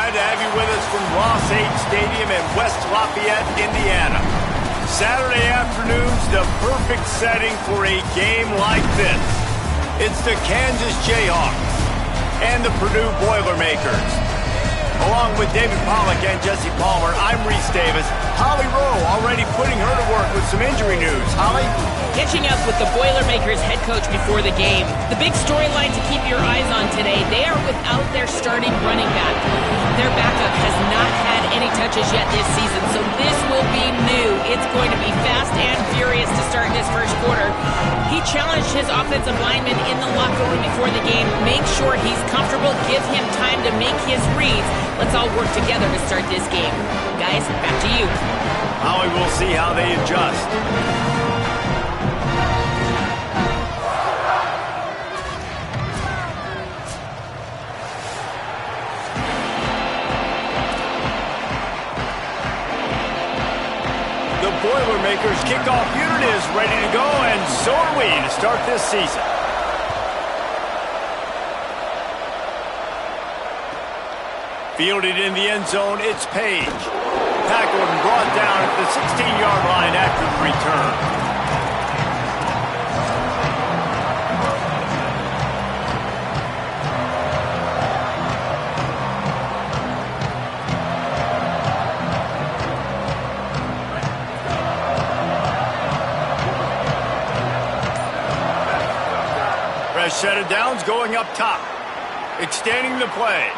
Glad to have you with us from Ross 8 Stadium in West Lafayette, Indiana. Saturday afternoon's the perfect setting for a game like this. It's the Kansas Jayhawks and the Purdue Boilermakers. Along with David Pollack and Jesse Palmer, I'm Reese Davis. Holly Rowe already putting her to work with some injury news. Holly? Catching up with the Boilermakers head coach before the game. The big storyline to keep your eyes on today, they are without their starting running back. Their backup has not had any touches yet this season, so this will be new. It's going to be fast and furious to start this first quarter. He challenged his offensive lineman in the locker room before the game. Make sure he's comfortable, give him time to make his reads. Let's all work together to start this game. Guys, back to you. Holly, we'll see how they adjust. The Boilermakers kickoff unit is ready to go, and so are we to start this season. Fielded in the end zone, it's Page. Tackled and brought down at the 16-yard line after the return. Fresh set of downs going up top. Extending the play.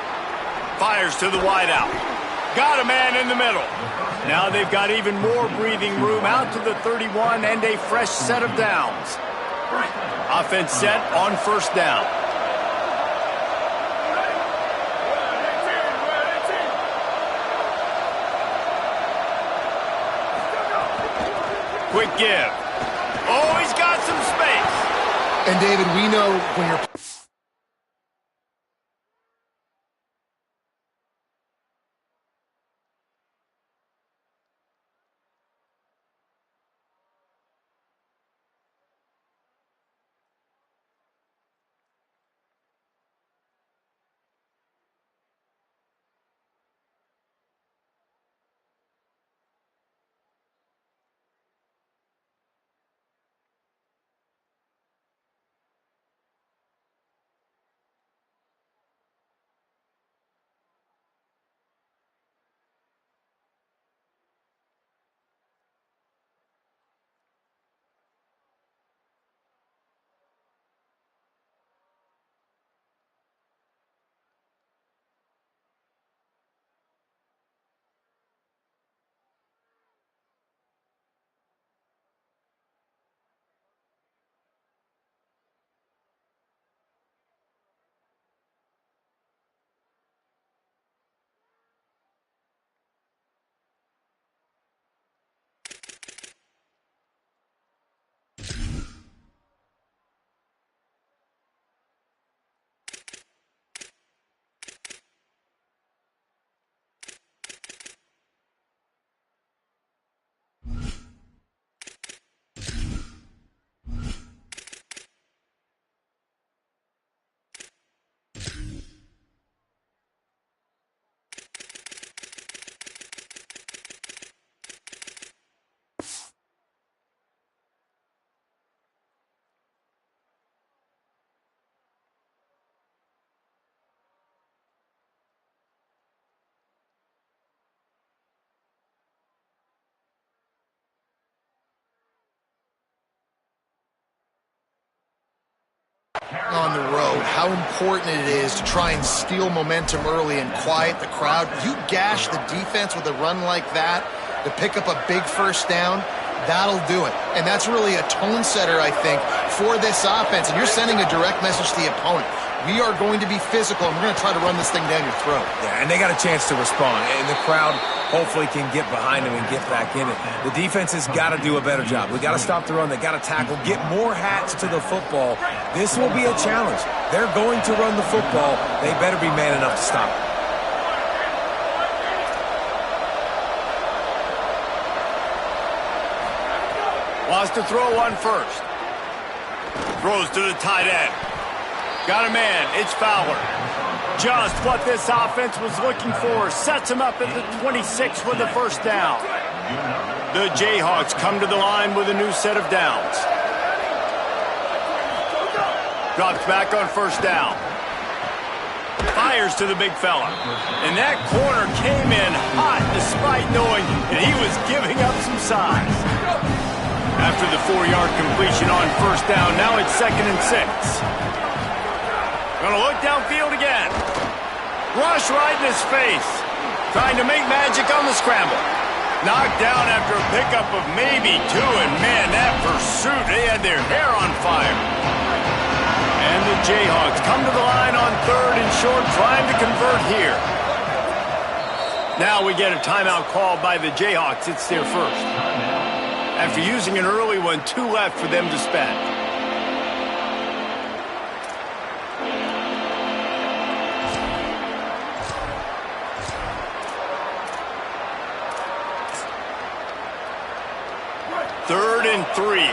Fires to the wideout. Got a man in the middle. Now they've got even more breathing room out to the 31 and a fresh set of downs. Offense set on first down. Quick give. Oh, he's got some space. And David, we know when you're... On the road, how important it is to try and steal momentum early and quiet the crowd. You gash the defense with a run like that to pick up a big first down, that'll do it. And that's really a tone setter, I think, for this offense. And you're sending a direct message to the opponent. We are going to be physical, and we're going to try to run this thing down your throat. Yeah, and they got a chance to respond, and the crowd hopefully can get behind them and get back in it. The defense has got to do a better job. We got to stop the run. They got to tackle, get more hats to the football. This will be a challenge. They're going to run the football. They better be man enough to stop it. Wants to throw one first. Throws to the tight end. Got a man. It's Fowler. Just what this offense was looking for. Sets him up at the 26 with the first down. The Jayhawks come to the line with a new set of downs. Drops back on first down. Fires to the big fella. And that corner came in hot despite knowing that he was giving up some size. After the 4-yard completion on first down, now it's 2nd and 6. Gonna look downfield again. Rush right in his face. Trying to make magic on the scramble. Knocked down after a pickup of maybe 2, and man, that pursuit, they had their hair on fire. And the Jayhawks come to the line on 3rd and short, trying to convert here. Now we get a timeout called by the Jayhawks. It's their first. After using an early one, 2 left for them to spend. Third and 3.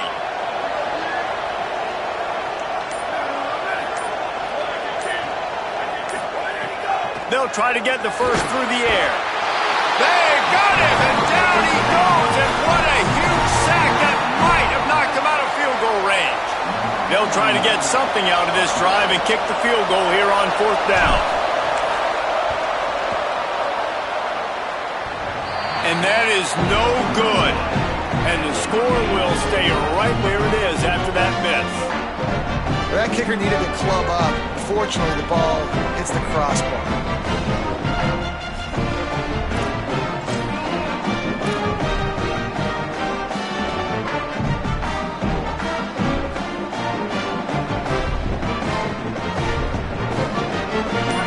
They'll try to get the first through the air. They got him, and down he goes, and what a huge sack that might have knocked him out of field goal range. They'll try to get something out of this drive and kick the field goal here on 4th down. And that is no good. And the score will stay right where it is after that miss. That kicker needed to club up. Fortunately, the ball hits the crossbar.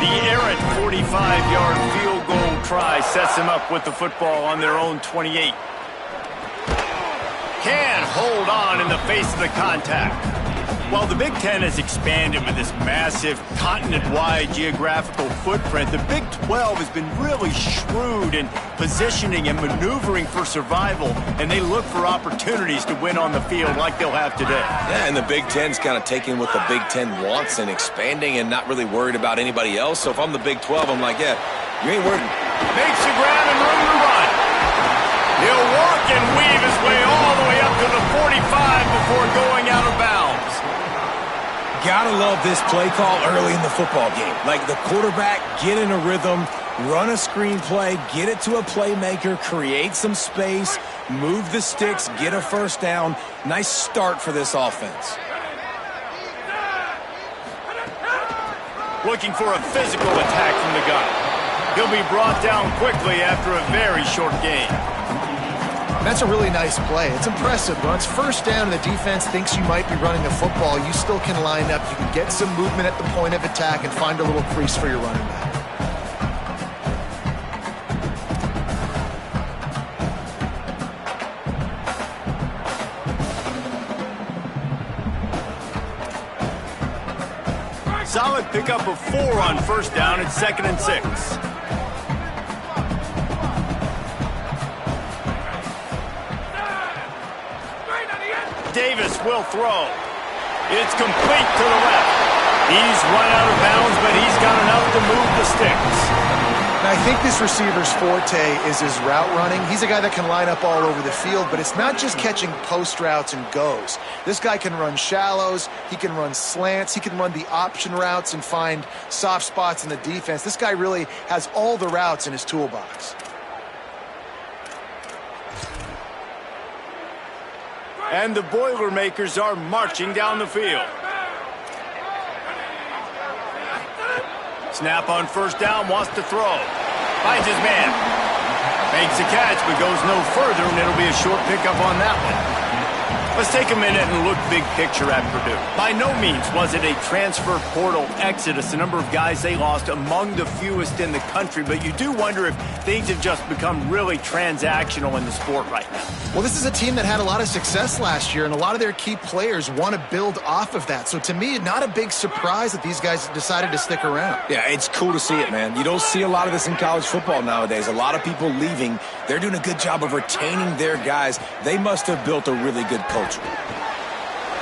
The errant 45-yard field goal try sets them up with the football on their own 28. Can hold on in the face of the contact. While the Big Ten has expanded with this massive continent-wide geographical footprint, the Big 12 has been really shrewd in positioning and maneuvering for survival, and they look for opportunities to win on the field like they'll have today. Yeah, and the Big Ten's kind of taking what the Big Ten wants and expanding and not really worried about anybody else. So if I'm the Big 12, I'm like, yeah, you ain't worried. Makes the grab and room to run. He'll walk and weave his way all the way up to the 45 before going out of bounds. Gotta love this play call early in the football game. Like the quarterback, get in a rhythm, run a screen play, get it to a playmaker, create some space, move the sticks, get a first down. Nice start for this offense. Looking for a physical attack from the gun. He'll be brought down quickly after a very short gain. That's a really nice play. It's impressive. When it's first down and the defense thinks you might be running the football, you still can line up. You can get some movement at the point of attack and find a little crease for your running back. Solid pickup of 4 on first down. It's 2nd and 6. Davis will throw. It's complete to the left. He's run out of bounds, but he's got enough to move the sticks. Now, I think this receiver's forte is his route running. He's a guy that can line up all over the field, but it's not just catching post routes and goes. This guy can run shallows, he can run slants, he can run the option routes and find soft spots in the defense. This guy really has all the routes in his toolbox. And the Boilermakers are marching down the field. Snap on first down, wants to throw. Finds his man. Makes a catch, but goes no further, and it'll be a short pickup on that one. Let's take a minute and look big picture at Purdue. By no means was it a transfer portal exodus, the number of guys they lost among the fewest in the country, but you do wonder if things have just become really transactional in the sport right now. Well, this is a team that had a lot of success last year, and a lot of their key players want to build off of that. So to me, not a big surprise that these guys decided to stick around. Yeah, it's cool to see it, man. You don't see a lot of this in college football nowadays. A lot of people leaving. They're doing a good job of retaining their guys. They must have built a really good culture.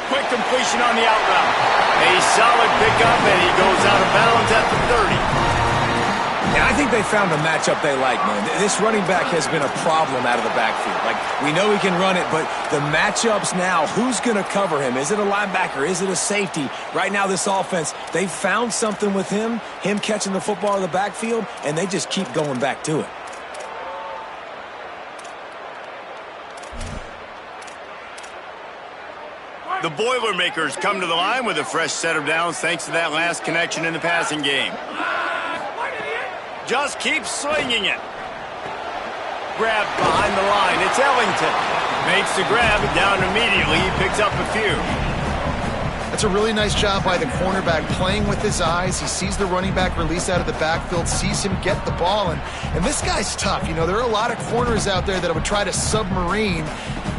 Quick completion on the out route. A solid pickup, and he goes out of bounds at the 30. think they found a matchup they like, man. This running back has been a problem out of the backfield. Like, we know he can run it, but the matchups now, who's going to cover him? Is it a linebacker? Is it a safety? Right now, this offense, they found something with him catching the football in the backfield, and they just keep going back to it. The Boilermakers come to the line with a fresh set of downs thanks to that last connection in the passing game. Just keeps swinging it. Grabbed behind the line. It's Ellington. Makes the grab down immediately. He picks up a few. That's a really nice job by the cornerback, playing with his eyes. He sees the running back release out of the backfield, sees him get the ball, and this guy's tough. You know, there are a lot of corners out there that would try to submarine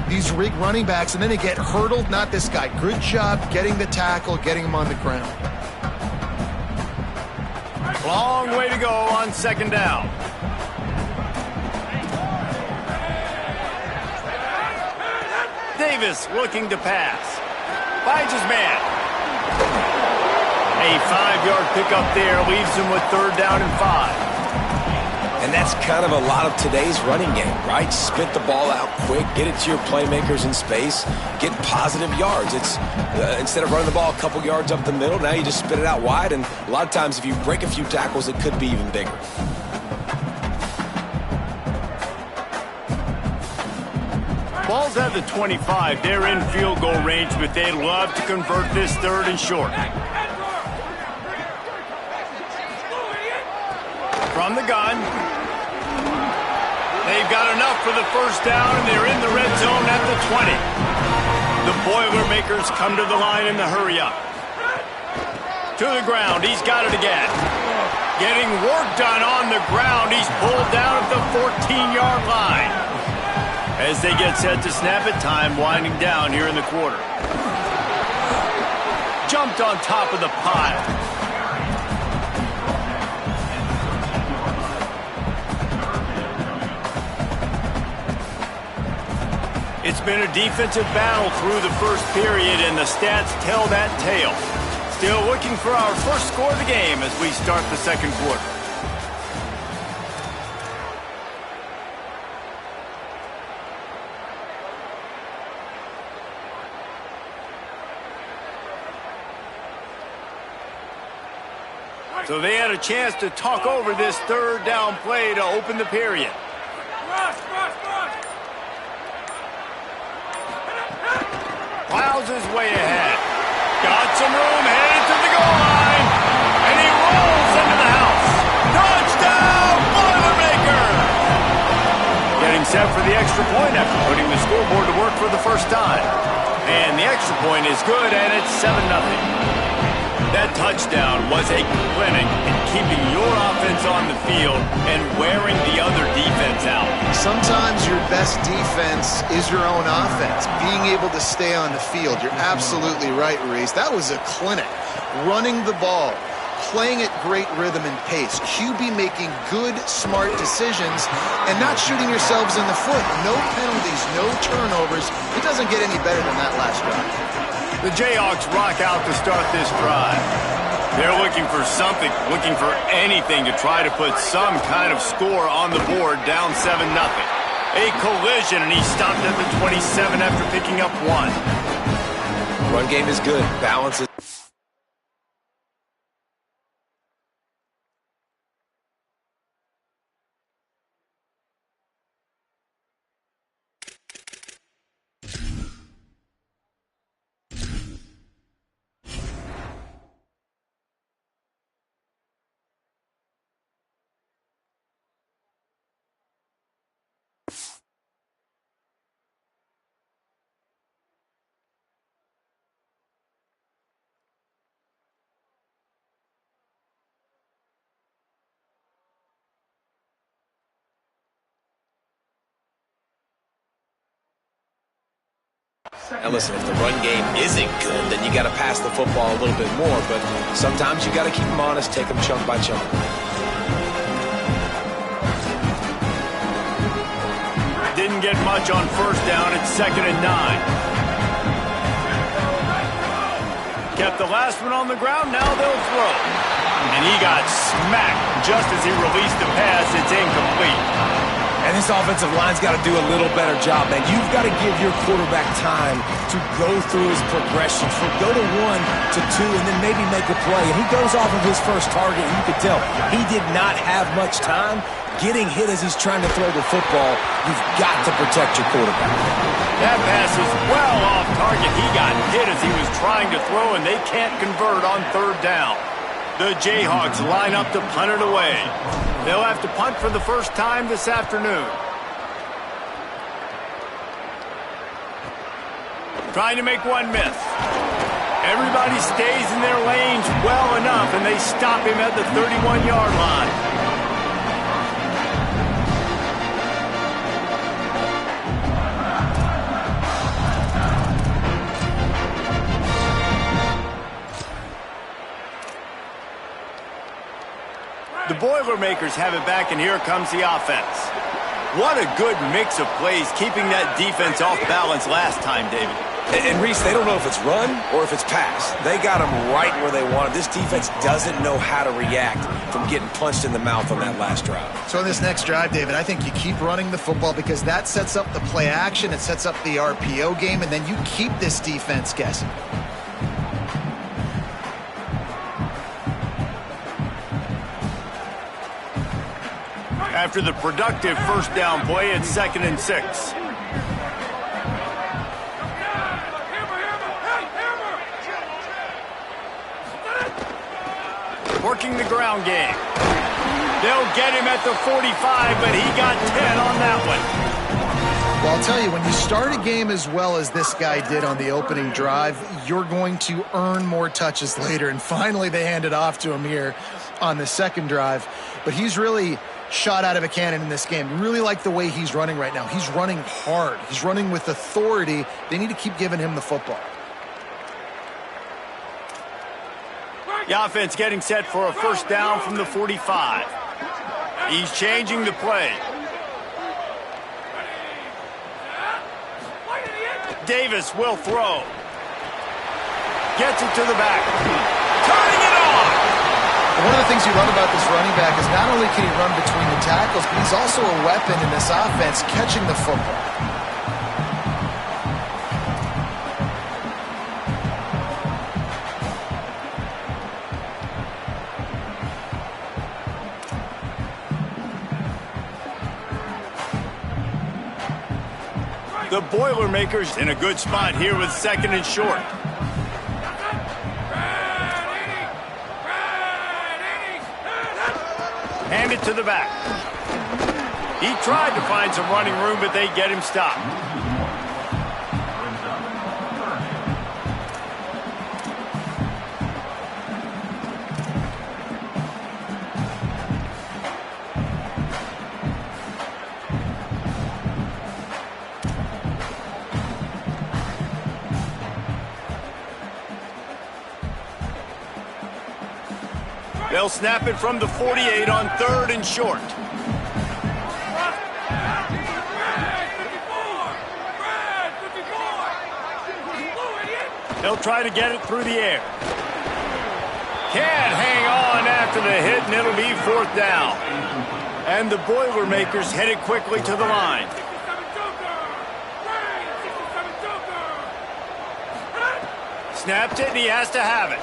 these rig running backs, and then they get hurdled. Not this guy. Good job getting the tackle, getting him on the ground. Long way to go on second down. Davis looking to pass. Finds his man. A 5-yard pickup there leaves him with third down and 5. And that's kind of a lot of today's running game, right? Spit the ball out quick, get it to your playmakers in space, get positive yards. It's instead of running the ball a couple yards up the middle, now you just spit it out wide, and a lot of times if you break a few tackles, it could be even bigger. Ball's at the 25. They're in field goal range, but they'd love to convert this third and short. From the gun. They've got enough for the first down, and they're in the red zone at the 20. The Boilermakers come to the line in the hurry-up. To the ground. He's got it again. Getting work done on the ground. He's pulled down at the 14-yard line. As they get set to snap it, time winding down here in the quarter. Jumped on top of the pile. It's been a defensive battle through the first period, and the stats tell that tale. Still looking for our first score of the game as we start the second quarter. So they had a chance to talk over this third down play to open the period. Plows his way ahead. Got some room, headed to the goal line. And he rolls into the house. Touchdown, Boilermakers! Getting set for the extra point after putting the scoreboard to work for the first time. And the extra point is good, and it's 7-0. That touchdown was a clinic in keeping your offense on the field and wearing the other defense out. Sometimes your best defense is your own offense, being able to stay on the field. You're absolutely right, Reese. That was a clinic. Running the ball, playing at great rhythm and pace. QB making good, smart decisions and not shooting yourselves in the foot. No penalties, no turnovers. It doesn't get any better than that last drive. The Jayhawks rock out to start this drive. They're looking for something, looking for anything to try to put some kind of score on the board, down 7-0. A collision, and he stopped at the 27 after picking up 1. Run game is good. Balance is... And listen, if the run game isn't good, then you got to pass the football a little bit more. But sometimes you got to keep them honest, take them chunk by chunk. Didn't get much on first down. It's 2nd and 9. Kept the last one on the ground. Now they'll throw. And he got smacked Just as he released the pass, it's incomplete. And this offensive line's got to do a little better job, man. You've got to give your quarterback time to go through his progressions, from go to 1 to 2, and then maybe make a play. And he goes off of his first target, and you could tell he did not have much time getting hit as he's trying to throw the football. You've got to protect your quarterback. That pass is well off target. He got hit as he was trying to throw, and they can't convert on 3rd down. The Jayhawks line up to punt it away. They'll have to punt for the first time this afternoon. Trying to make one miss. Everybody stays in their lanes well enough, and they stop him at the 31-yard line. The Boilermakers have it back, and here comes the offense. What a good mix of plays, keeping that defense off balance last time, David. And Reese, they don't know if it's run or if it's pass. They got them right where they want them. This defense doesn't know how to react from getting punched in the mouth on that last drive. So in this next drive, David, I think you keep running the football because that sets up the play action, it sets up the RPO game, and then you keep this defense guessing. After the productive first down play, it's 2nd and 6. Working the ground game. They'll get him at the 45, but he got 10 on that one. Well, I'll tell you, when you start a game as well as this guy did on the opening drive, you're going to earn more touches later. And finally, they hand it off to him here on the 2nd drive. But he's really shot out of a cannon in this game. Really like the way he's running right now. He's running hard. He's running with authority. They need to keep giving him the football. The offense getting set for a first down from the 45. He's changing the play. Davis will throw. Gets it to the back. Turning it on. One of the things you love about this running back is not only can he run between the tackles, but he's also a weapon in this offense, catching the football. The Boilermakers in a good spot here with 2nd and short. Hand it to the back. He tried to find some running room, but they get him stopped. They'll snap it from the 48 on 3rd and short. They'll try to get it through the air. Can't hang on after the hit, and it'll be 4th down. And the Boilermakers headed quickly to the line. Snapped it, and he has to have it.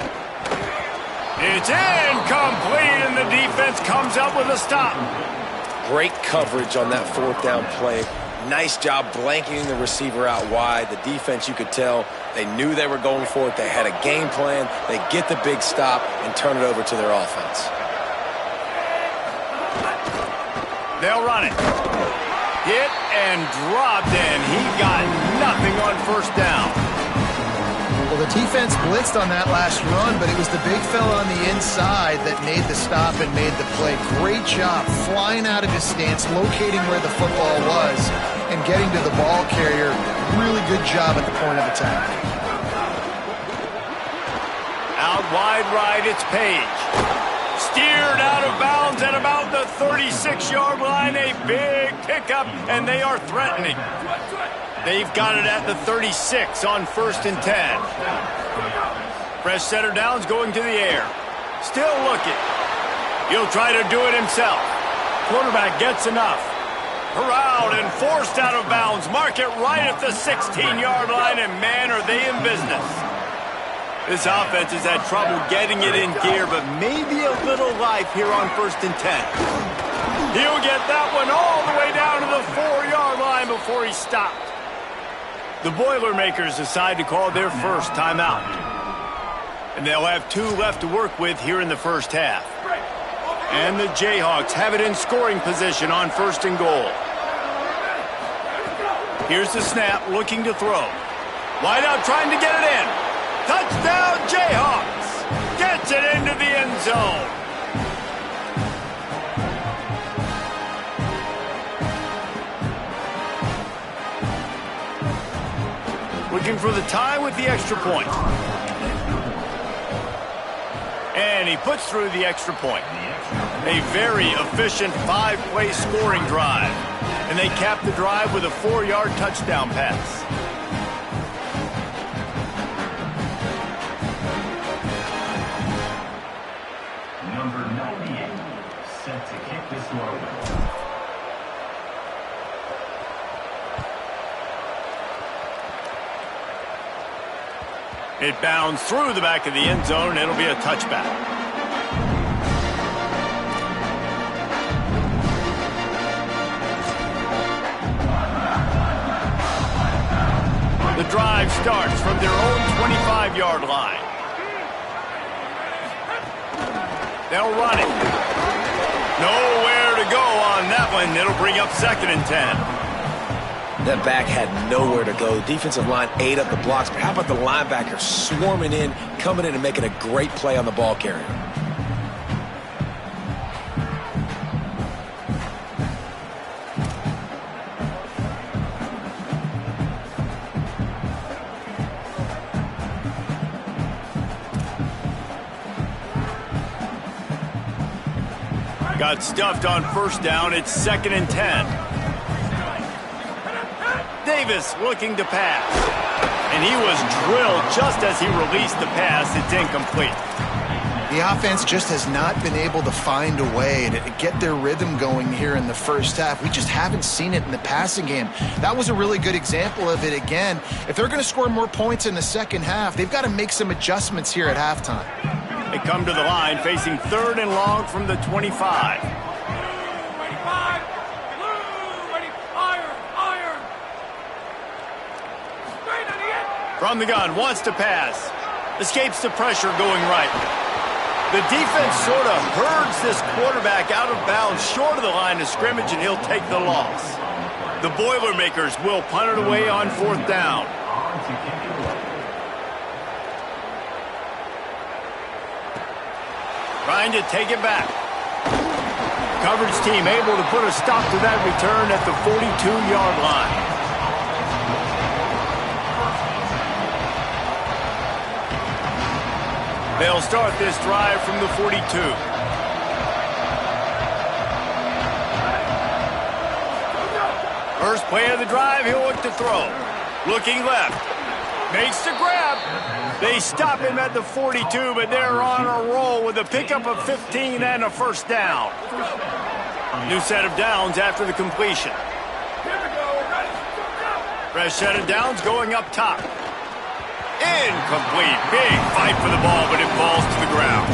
It's incomplete, and the defense comes up with a stop. Great coverage on that 4th down play. Nice job blanketing the receiver out wide. The defense, you could tell, they knew they were going for it. They had a game plan. They get the big stop and turn it over to their offense. They'll run it. Hit and dropped, and he got nothing on first down. Well, the defense blitzed on that last run, but it was the big fella on the inside that made the stop and made the play. Great job flying out of his stance, locating where the football was, and getting to the ball carrier. Really good job at the point of attack. Out wide right, it's Page. Steered out of bounds at about the 36-yard line. A big pickup, and they are threatening. They've got it at the 36 on 1st and 10. Fresh setter downs going to the air. Still looking. He'll try to do it himself. Quarterback gets enough. Corralled and forced out of bounds. Mark it right at the 16-yard line, and man, are they in business. This offense has had trouble getting it in gear, but maybe a little life here on 1st and 10. He'll get that one all the way down to the 4-yard line before he stopped. The Boilermakers decide to call their first timeout. And they'll have 2 left to work with here in the first half. And the Jayhawks have it in scoring position on 1st and goal. Here's the snap, looking to throw. Wide out, trying to get it in. Touchdown, Jayhawks! Gets it into the end zone. Looking for the tie with the extra point. And he puts through the extra point. A very efficient 5-play scoring drive. And they cap the drive with a 4-yard touchdown pass. Number 98, set to kick this one away. It bounds through the back of the end zone. It'll be a touchback. The drive starts from their own 25-yard line. They'll run it. Nowhere to go on that one. It'll bring up 2nd and 10. That back had nowhere to go. The defensive line ate up the blocks, but how about the linebacker swarming in, coming in and making a great play on the ball carrier? Got stuffed on 1st down. It's 2nd and 10. Davis looking to pass. And he was drilled just as he released the pass. It's incomplete. The offense just has not been able to find a way to get their rhythm going here in the first half. We just haven't seen it in the passing game. That was a really good example of it again. If they're going to score more points in the second half, they've got to make some adjustments here at halftime. They come to the line facing 3rd and long from the 25. From the gun, wants to pass. Escapes the pressure going right. The defense sort of herds this quarterback out of bounds short of the line of scrimmage, and he'll take the loss. The Boilermakers will punt it away on 4th down. Trying to take it back. Coverage team able to put a stop to that return at the 42-yard line. They'll start this drive from the 42. First play of the drive, he'll look to throw. Looking left. Makes the grab. They stop him at the 42, but they're on a roll with a pickup of 15 and a 1st down. New set of downs after the completion. Fresh set of downs going up top. Incomplete. Big fight for the ball, but it falls to the ground.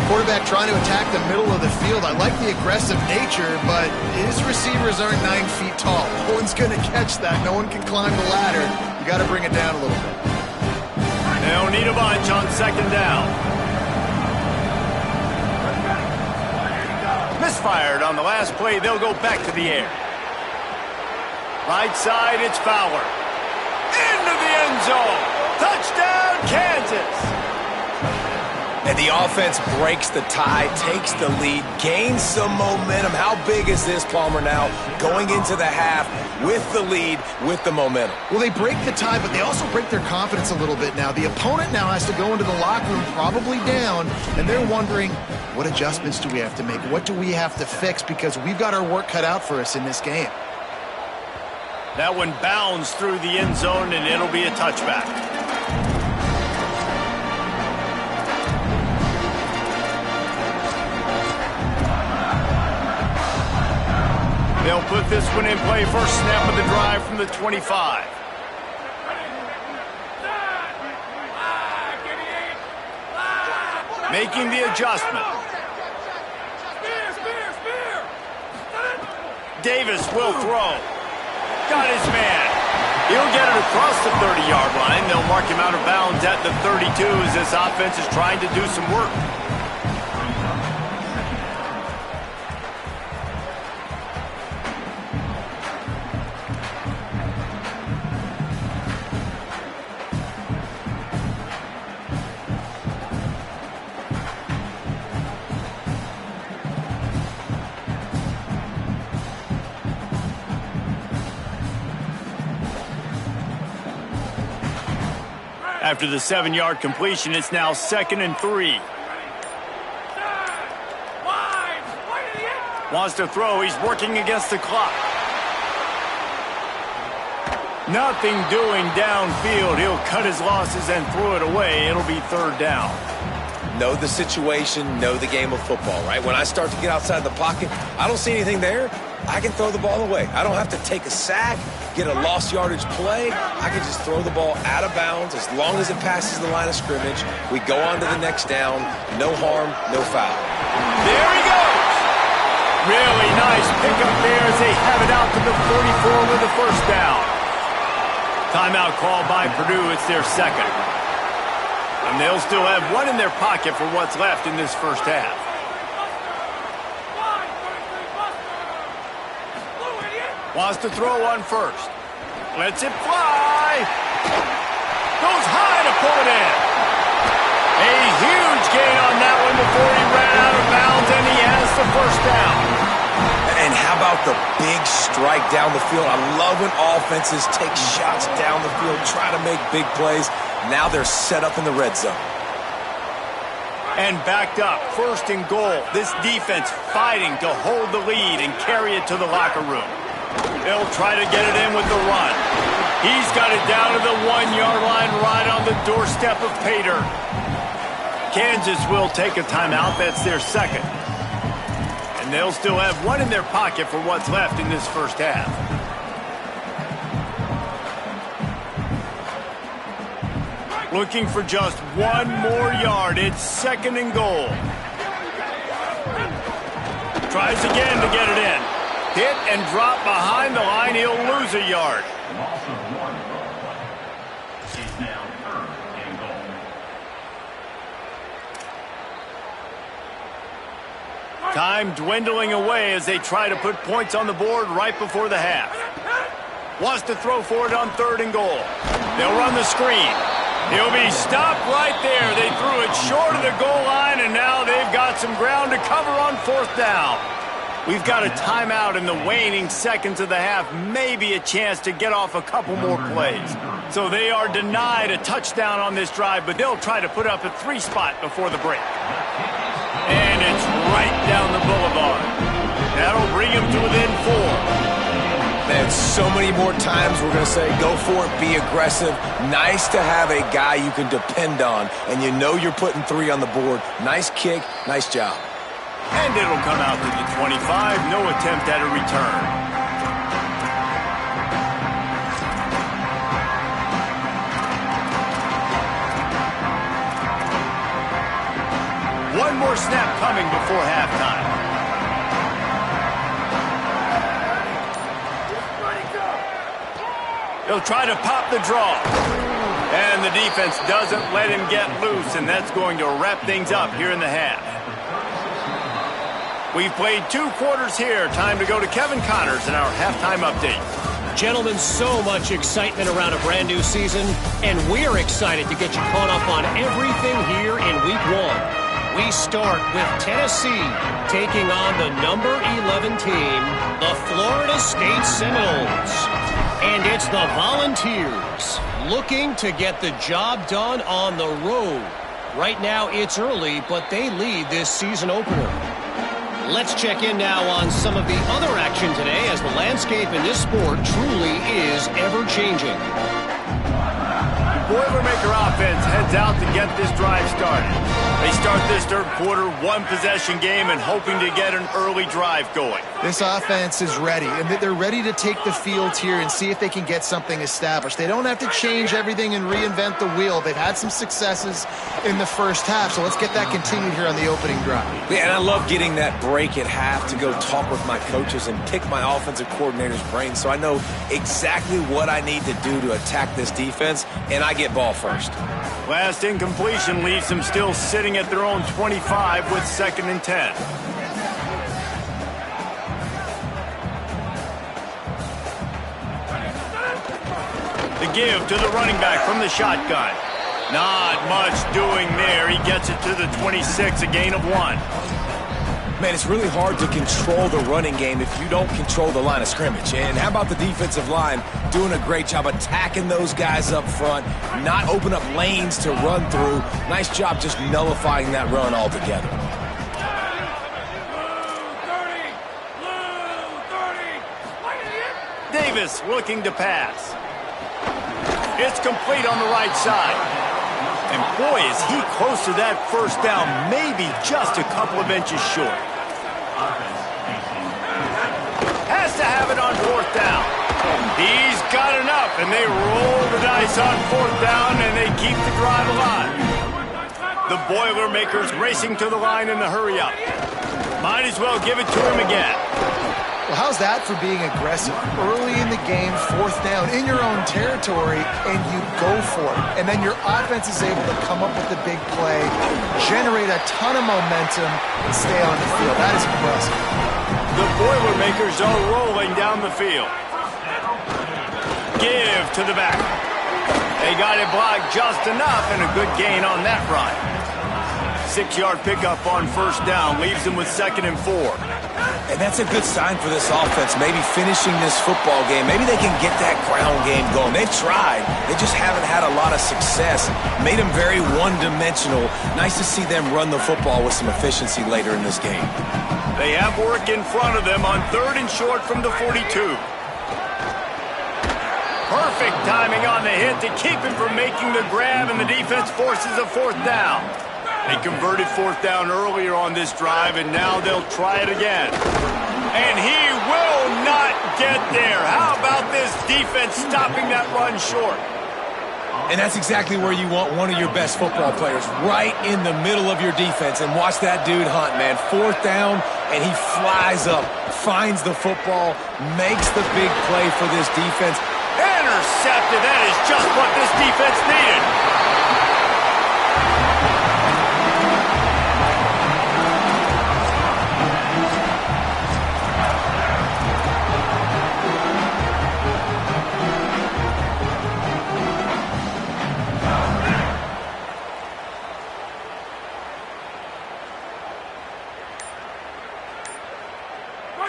Quarterback trying to attack the middle of the field. I like the aggressive nature, but his receivers aren't 9 feet tall. No one's going to catch that. No one can climb the ladder. You got to bring it down a little bit. They'll need a bunch on 2nd down. Misfired on the last play. They'll go back to the air. Right side, it's Fowler. Into the end zone. Touchdown, Kansas. And the offense breaks the tie, takes the lead, gains some momentum. How big is this, Palmer, now going into the half with the lead, with the momentum? Well, they break the tie, but they also break their confidence a little bit now. The opponent now has to go into the locker room probably down, and they're wondering, what adjustments do we have to make? What do we have to fix? Because we've got our work cut out for us in this game. That one bounds through the end zone, and it'll be a touchback. They'll put this one in play. First snap of the drive from the 25. Making the adjustment. Davis will throw. Got his man. He'll get it across the 30-yard line. They'll mark him out of bounds at the 32 as this offense is trying to do some work. After the 7-yard completion, it's now 2nd and 3. Wants to throw. He's working against the clock. Nothing doing downfield. He'll cut his losses and throw it away. It'll be 3rd down. Know the situation, know the game of football, right? When I start to get outside the pocket, I don't see anything there, I can throw the ball away. I don't have to take a sack, get a lost yardage play. I can just throw the ball out of bounds as long as it passes the line of scrimmage. We go on to the next down. No harm, no foul. There he goes. Really nice pickup there as they have it out to the 44 with the 1st down. Timeout called by Purdue. It's their 2nd. And they'll still have one in their pocket for what's left in this 1st half. Wants to throw on 1st. Lets it fly. Goes high to pull it in. A huge gain on that one before he ran out of bounds, and he has the 1st down. And how about the big strike down the field? I love when offenses take shots down the field, try to make big plays. Now they're set up in the red zone. And backed up, 1st and goal. This defense fighting to hold the lead and carry it to the locker room. They'll try to get it in with the run. He's got it down to the 1-yard line right on the doorstep of Pater. Kansas will take a timeout. That's their 2nd. And they'll still have one in their pocket for what's left in this 1st half. Looking for just one more yard. It's 2nd and goal. Tries again to get it in. Hit and drop behind the line. He'll lose a yard. Loss of 1 play. It's now 3rd and goal. Time dwindling away as they try to put points on the board right before the half. Wants to throw for it on 3rd and goal. They'll run the screen. He'll be stopped right there. They threw it short of the goal line, and now they've got some ground to cover on 4th down. We've got a timeout in the waning seconds of the half, maybe a chance to get off a couple more plays. So they are denied a touchdown on this drive, but they'll try to put up a 3-spot before the break. And it's right down the boulevard. That'll bring him to within 4. Man, so many more times we're going to say, go for it, be aggressive. Nice to have a guy you can depend on, and you know you're putting 3 on the board. Nice kick, nice job. And it'll come out to the 25. No attempt at a return. One more snap coming before halftime. He'll try to pop the draw. And the defense doesn't let him get loose, and that's going to wrap things up here in the half. We've played 2 quarters here. Time to go to Kevin Connors in our halftime update. Gentlemen, so much excitement around a brand new season, and we're excited to get you caught up on everything here in Week 1. We start with Tennessee taking on the number 11 team, the Florida State Seminoles. And it's the Volunteers looking to get the job done on the road. Right now it's early, but they lead this season opener. Let's check in now on some of the other action today, as the landscape in this sport truly is ever-changing. Boilermaker offense heads out to get this drive started. They start this third quarter one-possession game and hoping to get an early drive going. This offense is ready, and they're ready to take the field here and see if they can get something established. They don't have to change everything and reinvent the wheel. They've had some successes in the first half, so let's get that continued here on the opening drive. Yeah, and I love getting that break at half to go talk with my coaches and pick my offensive coordinator's brain so I know exactly what I need to do to attack this defense, and I get ball first. Last incompletion leaves them still sitting at their own 25 with 2nd and 10. The give to the running back from the shotgun. Not much doing there. He gets it to the 26, a gain of 1. Man, it's really hard to control the running game if you don't control the line of scrimmage. And how about the defensive line doing a great job attacking those guys up front, not open up lanes to run through. Nice job just nullifying that run altogether. Davis looking to pass. It's complete on the right side. And boy, is he close to that first down, maybe just a couple of inches short. Has to have it on 4th down. He's got enough, and they roll the dice on 4th down, and they keep the drive alive. The Boilermakers racing to the line in the hurry-up. Might as well give it to him again. Well, how's that for being aggressive? Early in the game, 4th down, in your own territory, and you go for it. And then your offense is able to come up with the big play, generate a ton of momentum, and stay on the field. That is impressive. The Boilermakers are rolling down the field. Give to the back. They got it blocked just enough, and a good gain on that run. 6-yard pickup on 1st down leaves them with 2nd and 4. And that's a good sign for this offense, maybe finishing this football game. Maybe they can get that ground game going. They've tried. They just haven't had a lot of success. Made them very one-dimensional. Nice to see them run the football with some efficiency later in this game. They have work in front of them on 3rd and short from the 42. Perfect timing on the hit to keep him from making the grab, and the defense forces a 4th down. They converted 4th down earlier on this drive, and now they'll try it again. And he will not get there. How about this defense stopping that run short? And that's exactly where you want one of your best football players, right in the middle of your defense. And watch that dude hunt, man. 4th down, and he flies up, finds the football, makes the big play for this defense. Intercepted. That is just what this defense needed.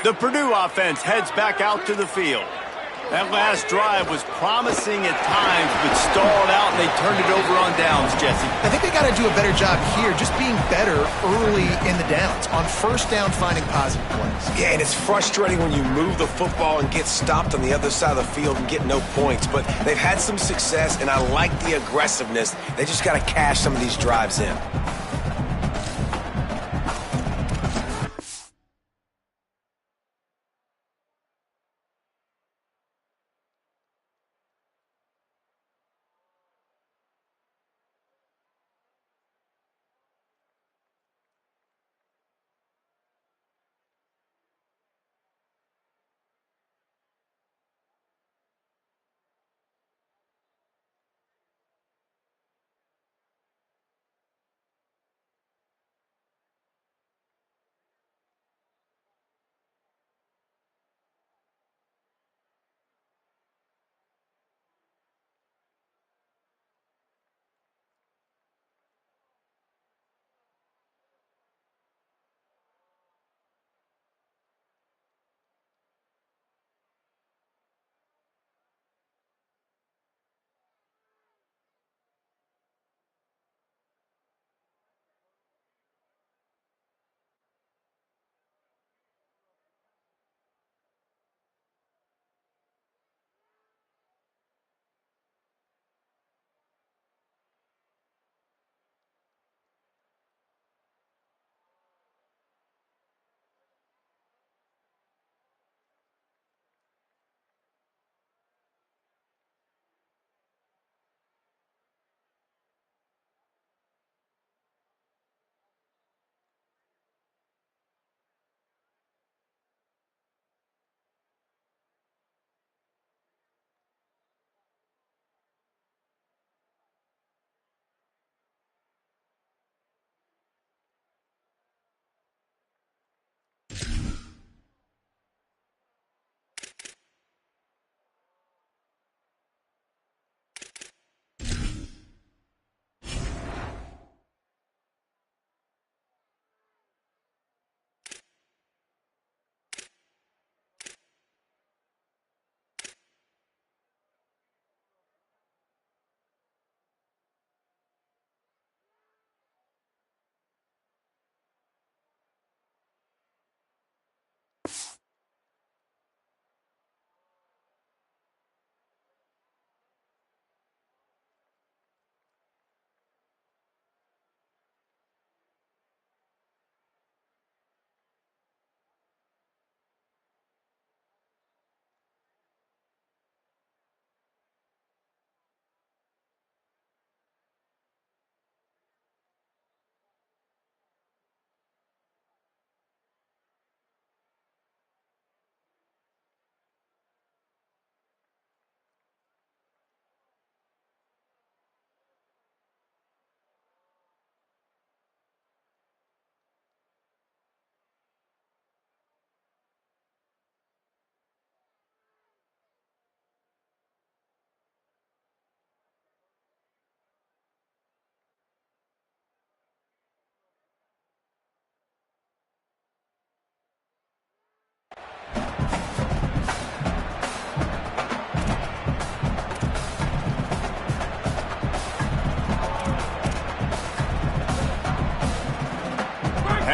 The Purdue offense heads back out to the field. That last drive was promising at times, but stalled out, and they turned it over on downs, Jesse. I think they got to do a better job here, just being better early in the downs. On 1st down, finding positive plays. Yeah, and it's frustrating when you move the football and get stopped on the other side of the field and get no points. But they've had some success, and I like the aggressiveness. They just got to cash some of these drives in.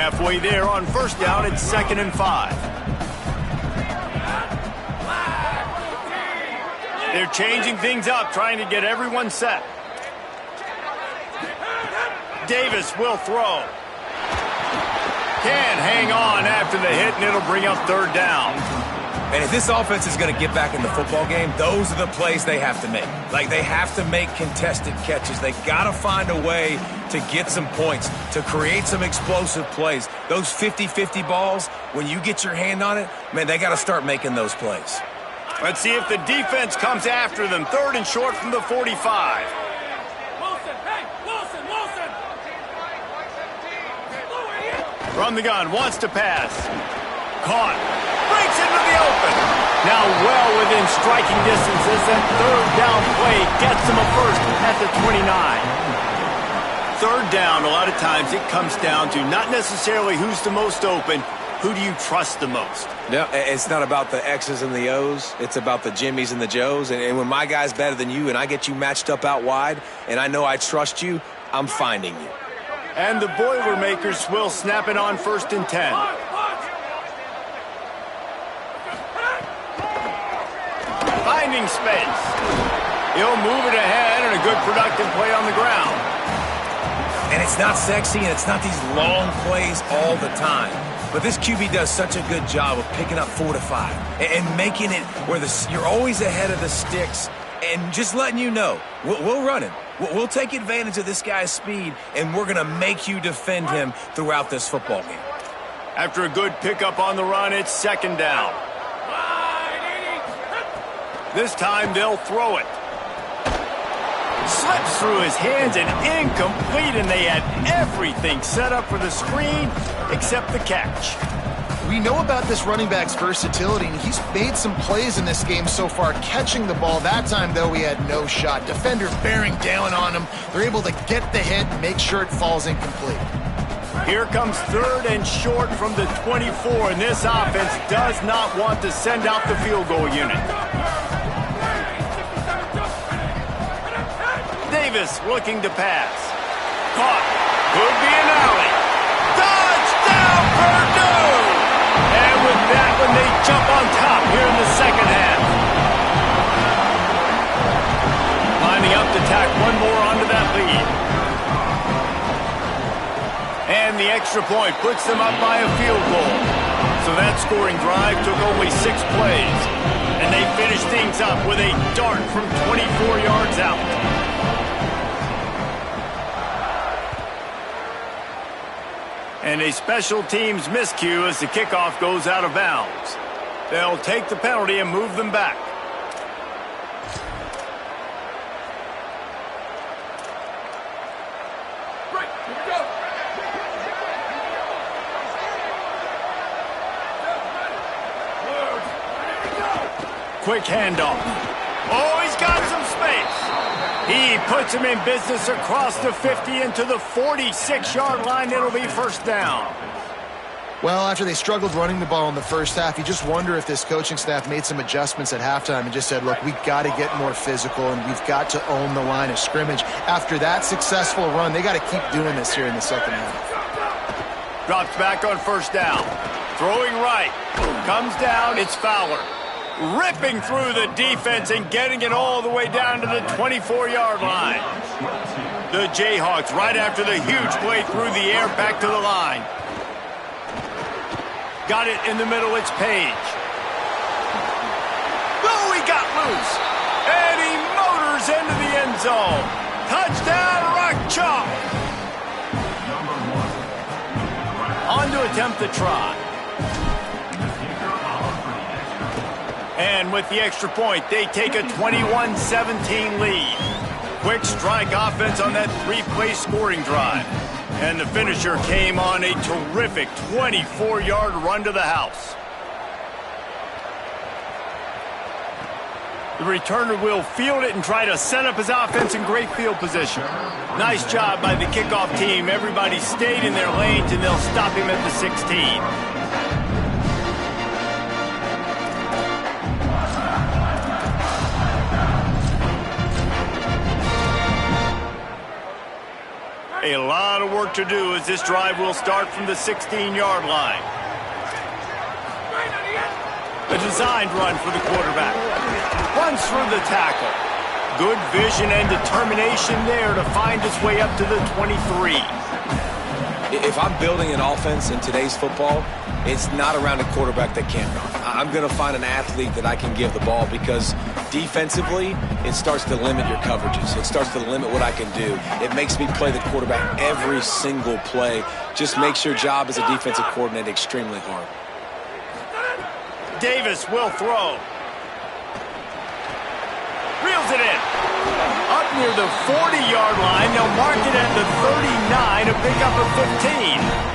halfway there on first down. It's 2nd and 5. They're changing things up, trying to get everyone set. Davis will throw. Can hang on after the hit, and it'll bring up 3rd down. And if this offense is going to get back in the football game, those are the plays they have to make. Like, they have to make contested catches. They got to find a way to get some points, to create some explosive plays. Those 50-50 balls, when you get your hand on it, man, they got to start making those plays. Let's see if the defense comes after them. 3rd and short from the 45. From the gun, wants to pass. Caught. Breaks into the open. Now well within striking distance as that 3rd down play gets him a first at the 29. 3rd down, a lot of times it comes down to not necessarily who's the most open, who do you trust the most? No, it's not about the X's and the O's. It's about the Jimmys and the Joes. And when my guy's better than you and I get you matched up out wide and I know I trust you, I'm finding you. And the Boilermakers will snap it on 1st and 10. Finding space. He'll move it ahead and a good productive play on the ground. And it's not sexy and it's not these long plays all the time. But this QB does such a good job of picking up 4 to 5 and making it where you're always ahead of the sticks and just letting you know, we'll run him. We'll take advantage of this guy's speed, and we're going to make you defend him throughout this football game. After a good pickup on the run, it's 2nd down. This time they'll throw it. Slips through his hands and incomplete, and they had everything set up for the screen except the catch. We know about this running back's versatility, and he's made some plays in this game so far, catching the ball. That time, though, he had no shot. Defender bearing down on him. They're able to get the hit and make sure it falls incomplete. Here comes 3rd and short from the 24, and this offense does not want to send out the field goal unit. Davis looking to pass. Caught. Could be an alley. Touchdown, Purdue! And with that one, they jump on top here in the 2nd half. Lining up to tack one more onto that lead. And the extra point puts them up by a field goal. So that scoring drive took only 6 plays. And they finished things up with a dart from 24 yards out. And a special teams miscue as the kickoff goes out of bounds. They'll take the penalty and move them back. Quick handoff. Oh, he's got some space. He puts him in business across the 50 into the 46-yard line. It'll be 1st down. Well, after they struggled running the ball in the first half, you just wonder if this coaching staff made some adjustments at halftime and just said, look, we've got to get more physical and we've got to own the line of scrimmage. After that successful run, they got to keep doing this here in the 2nd half. Drops back on 1st down. Throwing right. Comes down. It's Fowler. Ripping through the defense and getting it all the way down to the 24-yard line. The Jayhawks right after the huge play through the air back to the line. Got it in the middle, it's Page. Oh, he got loose. And he motors into the end zone. Touchdown, Rock Chalk. On to attempt the try. And with the extra point, they take a 21-17 lead. Quick strike offense on that 3-play scoring drive. And the finisher came on a terrific 24-yard run to the house. The returner will field it and try to set up his offense in great field position. Nice job by the kickoff team. Everybody stayed in their lanes, and they'll stop him at the 16. A lot of work to do as this drive will start from the 16-yard line. A designed run for the quarterback. Runs through the tackle. Good vision and determination there to find his way up to the 23. If I'm building an offense in today's football, it's not around a quarterback that can't run. I'm going to find an athlete that I can give the ball because defensively, it starts to limit your coverages. It starts to limit what I can do. It makes me play the quarterback every single play. Just makes your job as a defensive coordinator extremely hard. Davis will throw. Reels it in. Up near the 40-yard line. They'll mark it at the 39, a pickup of 15.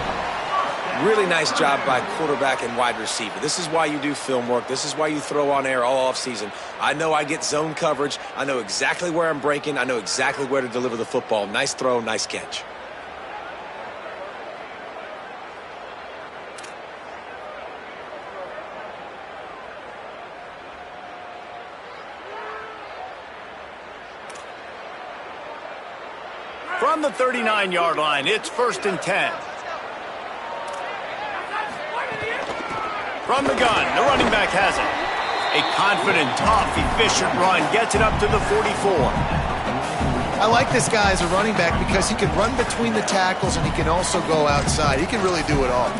Really nice job by quarterback and wide receiver. This is why you do film work. This is why you throw on air all offseason. I know I get zone coverage. I know exactly where I'm breaking. I know exactly where to deliver the football. Nice throw, nice catch. From the 39-yard line, it's 1st and 10. From the gun, the running back has it. A confident, tough, efficient run gets it up to the 44. I like this guy as a running back because he can run between the tackles and he can also go outside. He can really do it all.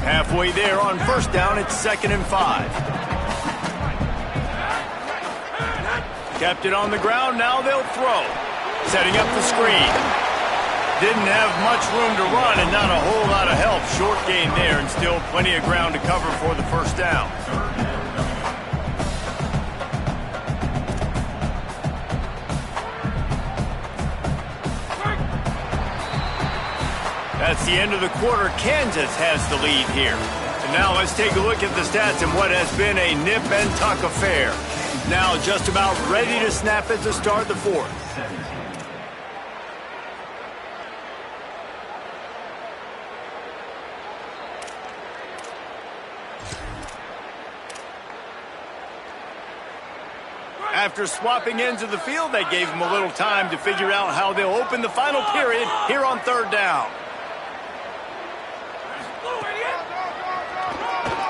Halfway there on 1st down, it's 2nd and 5. Kept it on the ground, now they'll throw. Setting up the screen. Didn't have much room to run and not a whole lot of help. Short gain there and still plenty of ground to cover for the 1st down. That's the end of the quarter. Kansas has the lead here. And now let's take a look at the stats in what has been a nip and tuck affair. Now just about ready to snap it to start the 4th. After swapping ends of the field, that gave them a little time to figure out how they'll open the final period here on 3rd down.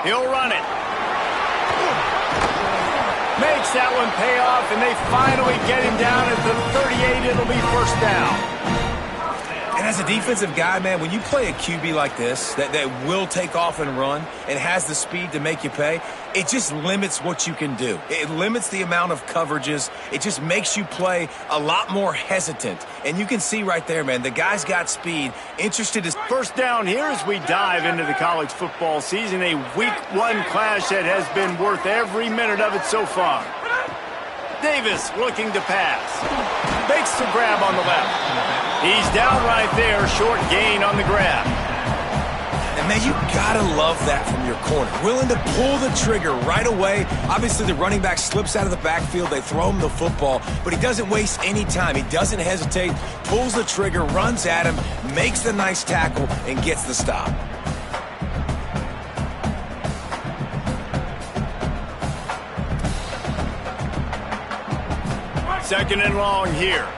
He'll run it. Makes that one pay off, and they finally get him down at the 38. It'll be 1st down. And as a defensive guy, man, when you play a QB like this that will take off and run and has the speed to make you pay, it just limits what you can do. It limits the amount of coverages. It just makes you play a lot more hesitant. And you can see right there, man, the guy's got speed. Interested as 1st down here as we dive into the college football season. A week 1 clash that has been worth every minute of it so far. Davis looking to pass. Makes the grab on the left. He's down right there. Short gain on the grab. And, man, you gotta love that from your corner. Willing to pull the trigger right away. Obviously, the running back slips out of the backfield. They throw him the football, but he doesn't waste any time. He doesn't hesitate, pulls the trigger, runs at him, makes the nice tackle, and gets the stop. Second and long here.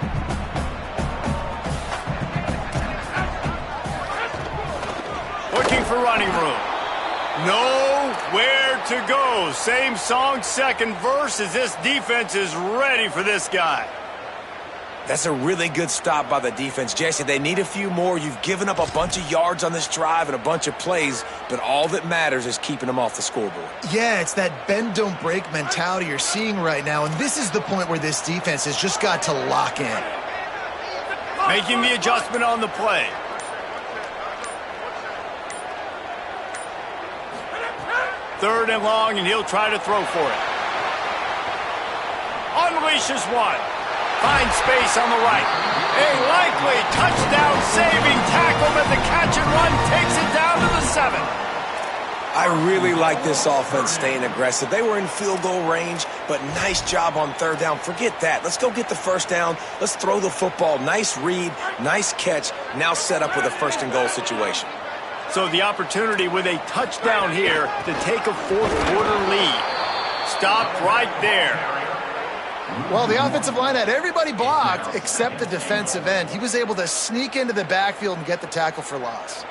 Looking for running room. Nowhere to go. Same song, second verse, as this defense is ready for this guy. That's a really good stop by the defense. Jesse, they need a few more. You've given up a bunch of yards on this drive and a bunch of plays, but all that matters is keeping them off the scoreboard. Yeah, it's that bend, don't break mentality you're seeing right now, and this is the point where this defense has just got to lock in. Making the adjustment on the play. Third and long, and he'll try to throw for it. Unleashes one. Finds space on the right. A likely touchdown-saving tackle, but the catch and run takes it down to the 7. I really like this offense staying aggressive. They were in field goal range, but nice job on third down. Forget that. Let's go get the first down. Let's throw the football. Nice read, nice catch. Now set up with a first and goal situation. So the opportunity with a touchdown here to take a fourth-quarter lead. Stopped right there. Well, the offensive line had everybody blocked except the defensive end. He was able to sneak into the backfield and get the tackle for loss.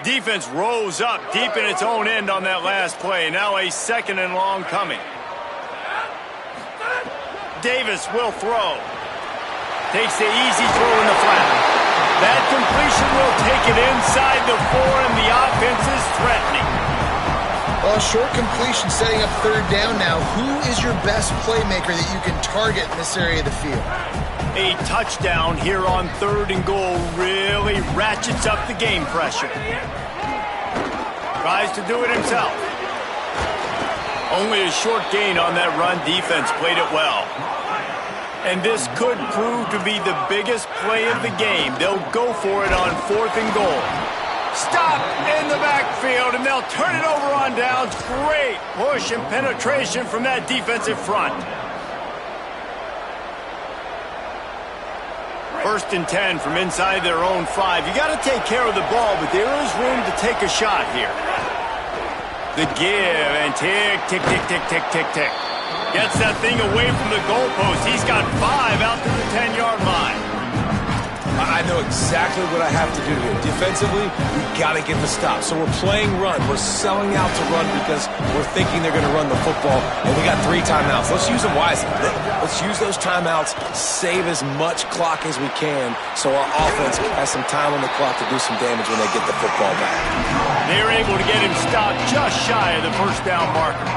Defense rose up deep in its own end on that last play. Now a second and long coming. Davis will throw. Takes the easy throw in the flat. That completion will take it inside the 4, and the offense is threatening. Well, short completion setting up third down now. Who is your best playmaker that you can target in this area of the field? A touchdown here on third and goal really ratchets up the game pressure. Tries to do it himself. Only a short gain on that run. Defense played it well. And this could prove to be the biggest play of the game. They'll go for it on fourth and goal. Stop in the backfield, and they'll turn it over on downs. Great push and penetration from that defensive front. First and 10 from inside their own 5. You got to take care of the ball, but there is room to take a shot here. The give, and tick, tick, tick, tick, tick, tick, tick. Gets that thing away from the goalpost. He's got 5 out to the 10-yard line. I know exactly what I have to do here. Defensively, we've got to get the stop. So we're playing run. We're selling out to run because we're thinking they're going to run the football, and we got 3 timeouts. Let's use them wisely. Let's use those timeouts, save as much clock as we can so our offense has some time on the clock to do some damage when they get the football back. They're able to get him stopped just shy of the first down marker.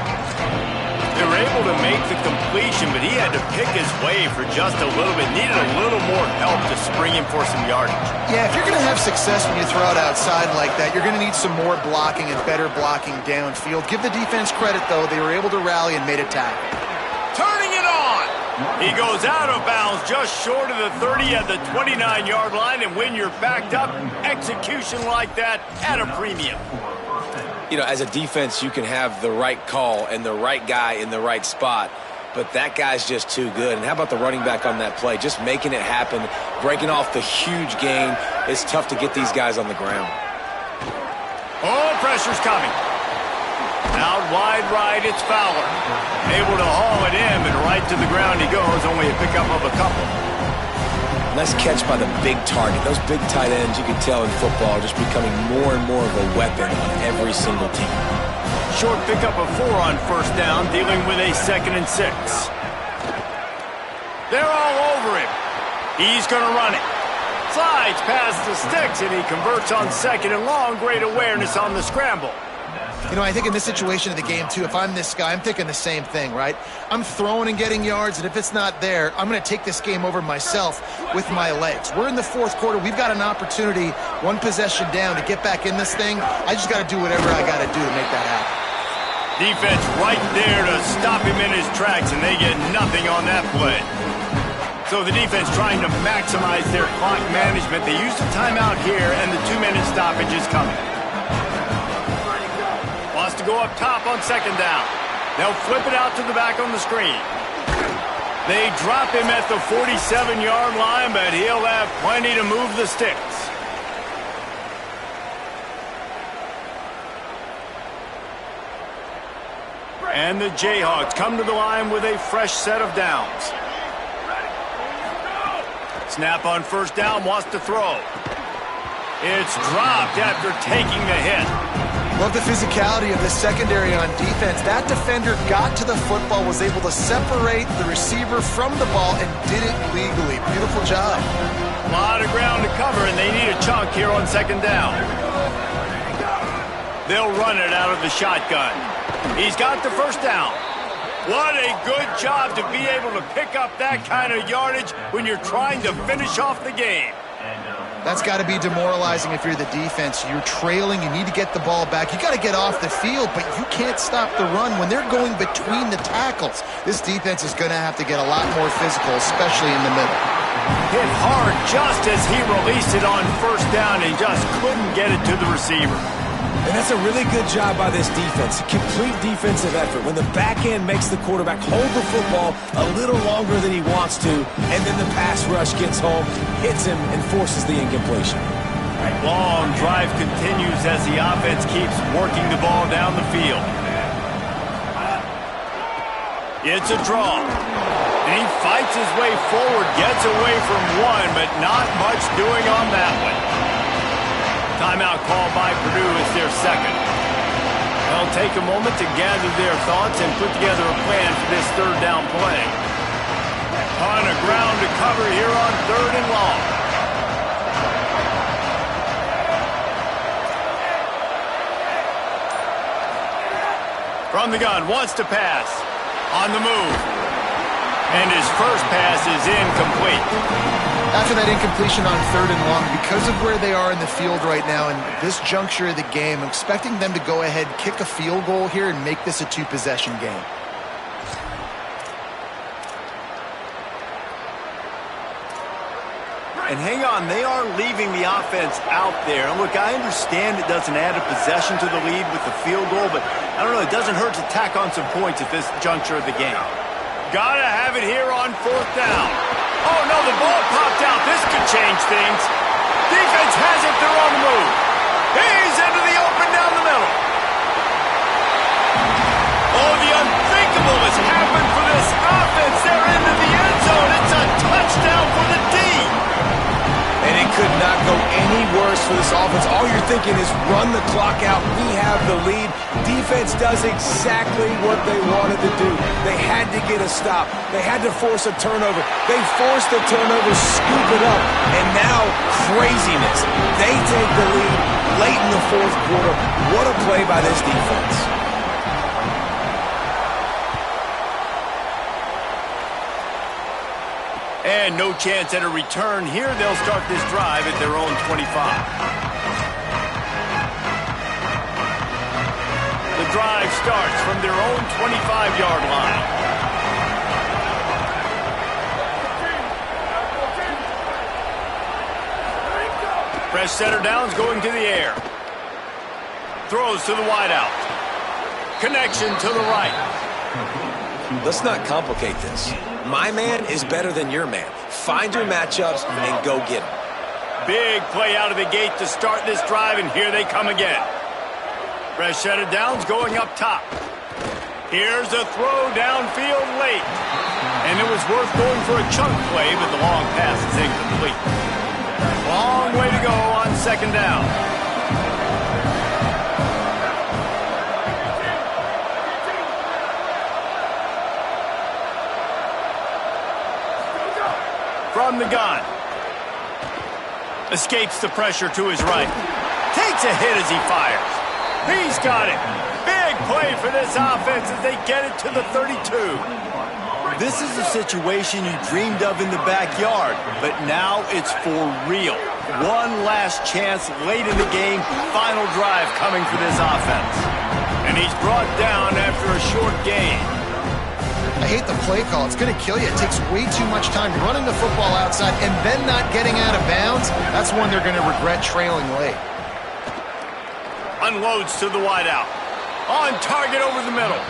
They were able to make the completion, but he had to pick his way for just a little bit. Needed a little more help to spring him for some yardage. Yeah, if you're going to have success when you throw it outside like that, you're going to need some more blocking and better blocking downfield. Give the defense credit, though. They were able to rally and made a tackle. Turning it on. He goes out of bounds just short of the 30 at the 29-yard line, and when you're backed up, execution like that at a premium. You know, as a defense, you can have the right call and the right guy in the right spot, but that guy's just too good. And how about the running back on that play? Just making it happen, breaking off the huge gain. It's tough to get these guys on the ground. Oh, pressure's coming. Out wide right, it's Fowler. Able to haul it in, and right to the ground he goes, only a pickup of a couple. Nice catch by the big target. Those big tight ends, you can tell in football, are just becoming more and more of a weapon on every single team. Short pickup of 4 on first down, dealing with a 2nd and 6. They're all over him. He's going to run it. Slides past the sticks, and he converts on 2nd and long. Great awareness on the scramble. You know, I think in this situation of the game, too, if I'm this guy, I'm thinking the same thing, right? I'm throwing and getting yards, and if it's not there, I'm going to take this game over myself with my legs. We're in the 4th quarter. We've got an opportunity, 1 possession down, to get back in this thing. I just got to do whatever I got to do to make that happen. Defense right there to stop him in his tracks, and they get nothing on that play. So the defense trying to maximize their clock management. They use the timeout here, and the 2-minute stoppage is coming. Wants to go up top on 2nd down. They'll flip it out to the back on the screen. They drop him at the 47-yard line, but he'll have plenty to move the sticks. And the Jayhawks come to the line with a fresh set of downs. Snap on first down, wants to throw. It's dropped after taking the hit. Love the physicality of the secondary on defense. That defender got to the football, was able to separate the receiver from the ball, and did it legally. Beautiful job. A lot of ground to cover, and they need a chunk here on 2nd down. They'll run it out of the shotgun. He's got the first down. What a good job to be able to pick up that kind of yardage when you're trying to finish off the game. That's got to be demoralizing if you're the defense. You're trailing. You need to get the ball back. You got to get off the field, but you can't stop the run when they're going between the tackles. This defense is going to have to get a lot more physical, especially in the middle. Hit hard just as he released it on first down and just couldn't get it to the receiver. And that's a really good job by this defense. Complete defensive effort. When the back end makes the quarterback hold the football a little longer than he wants to, and then the pass rush gets home, hits him, and forces the incompletion. Long drive continues as the offense keeps working the ball down the field. It's a draw. And he fights his way forward, gets away from one, but not much doing on that one. Timeout called by Purdue is their second. They'll take a moment to gather their thoughts and put together a plan for this third down play. On the ground to cover here on 3rd and long. From the gun, wants to pass. On the move. And his first pass is incomplete. After that incompletion on 3rd and long, because of where they are in the field right now and this juncture of the game, I'm expecting them to go ahead, kick a field goal here, and make this a 2-possession game. And hang on, they are leaving the offense out there. And look, I understand it doesn't add a possession to the lead with the field goal, but I don't know, it doesn't hurt to tack on some points at this juncture of the game. Gotta have it here on 4th down. Oh, no, the ball popped out. This could change things. Defense has it. They're on the move. He's into the open down the middle. Oh, the unthinkable has happened for this offense. They're into the end zone. It's a touchdown for the D. And it could not go any worse for this offense. All you're thinking is run the clock out. We have the lead. Defense does exactly what they wanted to do. They had to get a stop. They had to force a turnover. They forced the turnover, scoop it up, and now craziness. They take the lead late in the 4th quarter. What a play by this defense. And no chance at a return here. They'll start this drive at their own 25. The drive starts from their own 25-yard line. Fresh center downs going to the air. Throws to the wideout. Connection to the right. Let's not complicate this. My man is better than your man. Find your matchups and go get them. Big play out of the gate to start this drive, and here they come again. Fresh set of downs going up top. Here's a throw downfield late. And it was worth going for a chunk play, but the long pass is incomplete. Long way to go on 2nd down. From the gun. Escapes the pressure to his right. Takes a hit as he fires. He's got it. Big play for this offense as they get it to the 32. This is a situation you dreamed of in the backyard, but now it's for real. One last chance late in the game. Final drive coming for this offense. And he's brought down after a short gain. I hate the play call. It's going to kill you. It takes way too much time running the football outside and then not getting out of bounds. That's one they're going to regret trailing late. Unloads to the wideout. On target over the middle.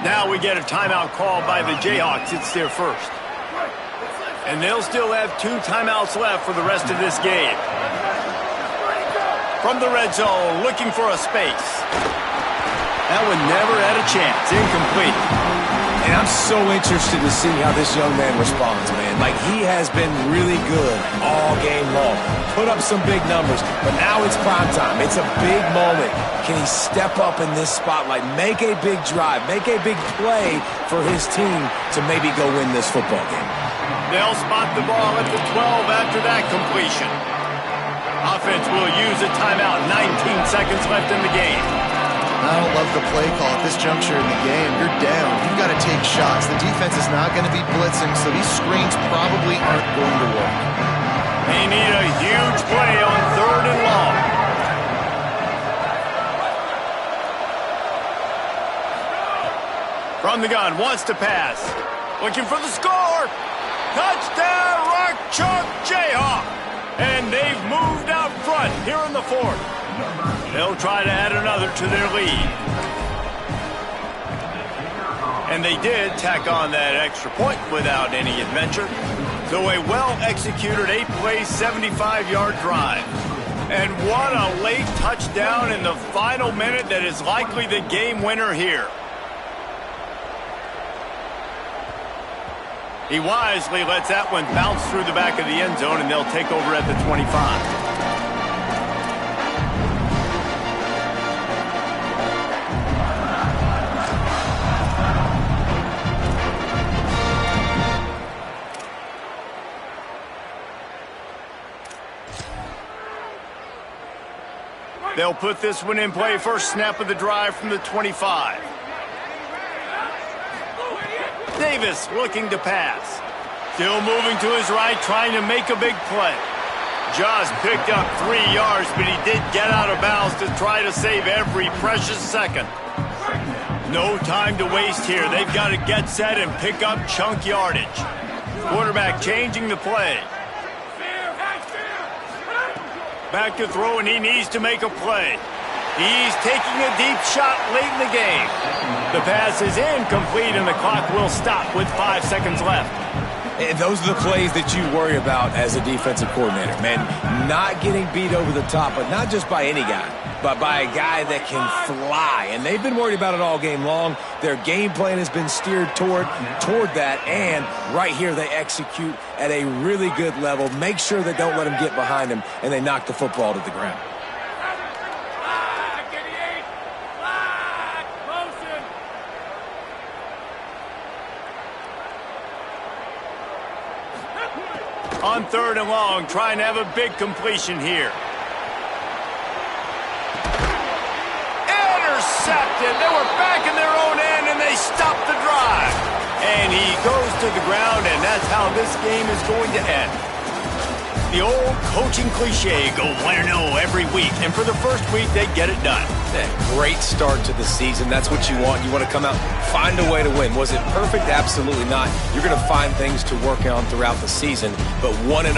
Now we get a timeout call by the Jayhawks. It's their first. And they'll still have 2 timeouts left for the rest of this game. From the red zone, looking for a space. That one never had a chance. Incomplete. And I'm so interested to see how this young man responds, man. Like, he has been really good all game long. Put up some big numbers, but now it's prime time. It's a big moment. Can he step up in this spotlight, make a big drive, make a big play for his team to maybe go win this football game? They'll spot the ball at the 12 after that completion. Offense will use a timeout. 19 seconds left in the game. I don't love the play call at this juncture in the game. You're down. You've got to take shots. The defense is not going to be blitzing, so these screens probably aren't going to work. They need a huge play on 3rd and long. From the gun, wants to pass. Looking for the score. Touchdown, quarterback Chuck Jayhawk. And they've moved out front here in the fourth. They'll try to add another to their lead. And they did tack on that extra point without any adventure. So a well-executed 8-play, 75-yard drive. And what a late touchdown in the final minute that is likely the game winner here. He wisely lets that one bounce through the back of the end zone, and they'll take over at the 25. They'll put this one in play. First snap of the drive from the 25. Davis looking to pass. Still moving to his right, trying to make a big play. Just picked up 3 yards, but he did get out of bounds to try to save every precious second. No time to waste here. They've got to get set and pick up chunk yardage. Quarterback changing the play. Back to throw, and he needs to make a play. He's taking a deep shot late in the game. The pass is incomplete, and the clock will stop with 5 seconds left. And those are the plays that you worry about as a defensive coordinator, man. Not getting beat over the top, but not just by any guy, but by a guy that can fly. And they've been worried about it all game long. Their game plan has been steered toward that, and right here they execute at a really good level. Make sure they don't let him get behind him, and they knock the football to the ground. On 3rd and long, trying to have a big completion here. Intercepted. They were back in their own end, and they stopped the drive. And he goes to the ground, and that's how this game is going to end. The old coaching cliche, go 1-0 every week. And for the first week, they get it done. Great start to the season. That's what you want. You want to come out, find a way to win. Was it perfect? Absolutely not. You're going to find things to work on throughout the season. But 1-0,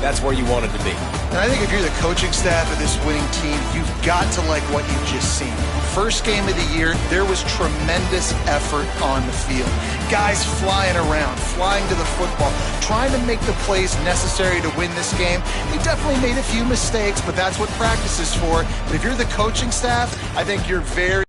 that's where you want it to be. And I think if you're the coaching staff of this winning team, you've got to like what you've just seen. First game of the year, there was tremendous effort on the field. Guys flying around, flying to the football, trying to make the plays necessary to win this game. They definitely made a few mistakes, but that's what practice is for. But if you're the coaching staff, I think you're very